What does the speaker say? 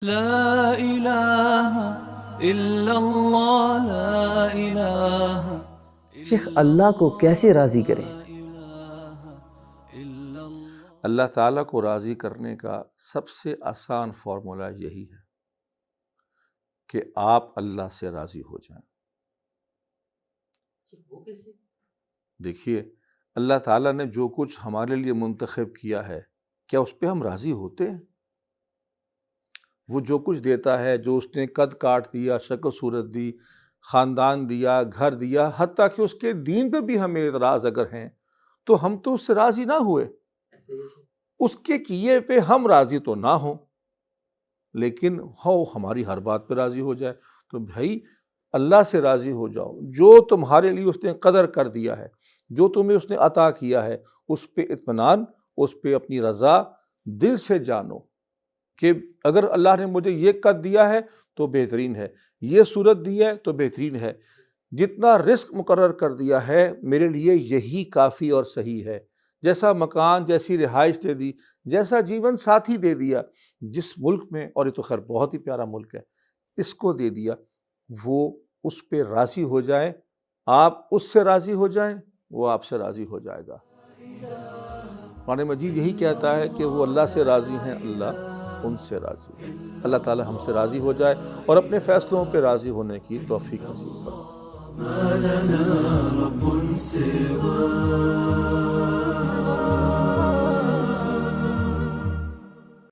لا الہ الا اللہ لا الہ شیخ، اللہ کو کیسے راضی کریں؟ اللہ تعالیٰ کو راضی کرنے کا سب سے آسان فارمولا یہی ہے کہ آپ اللہ سے راضی ہو جائیں۔ دیکھیے، اللہ تعالیٰ نے جو کچھ ہمارے لیے منتخب کیا ہے، کیا اس پہ ہم راضی ہوتے ہیں؟ وہ جو کچھ دیتا ہے، جو اس نے قد کاٹ دیا، شکل صورت دی، خاندان دیا، گھر دیا، حتیٰ کہ اس کے دین پہ بھی ہمیں اعتراض اگر ہیں تو ہم تو اس سے راضی نہ ہوئے۔ اس کے کیے پہ ہم راضی تو نہ ہوں، لیکن ہماری ہر بات پہ راضی ہو جائے۔ تو بھائی اللہ سے راضی ہو جاؤ، جو تمہارے لیے اس نے قدر کر دیا ہے، جو تمہیں اس نے عطا کیا ہے، اس پہ اطمینان، اس پہ اپنی رضا دل سے جانو کہ اگر اللہ نے مجھے یہ قد دیا ہے تو بہترین ہے، یہ صورت دی ہے تو بہترین ہے، جتنا رزق مقرر کر دیا ہے میرے لیے یہی کافی اور صحیح ہے، جیسا مکان، جیسی رہائش دے دی، جیسا جیون ساتھی دے دیا، جس ملک میں، اور یہ تو خیر بہت ہی پیارا ملک ہے، اس کو دے دیا، وہ اس پہ راضی ہو جائیں، آپ اس سے راضی ہو جائیں، وہ آپ سے راضی ہو جائے گا۔ قرآن مجید یہی کہتا ہے کہ وہ اللہ سے راضی ہیں، اللہ ان سے راضی ہے۔ اللہ تعالی ہم سے راضی ہو جائے اور اپنے فیصلوں پہ راضی ہونے کی توفیق نصیب فرمائے۔ ما لنا رب سواه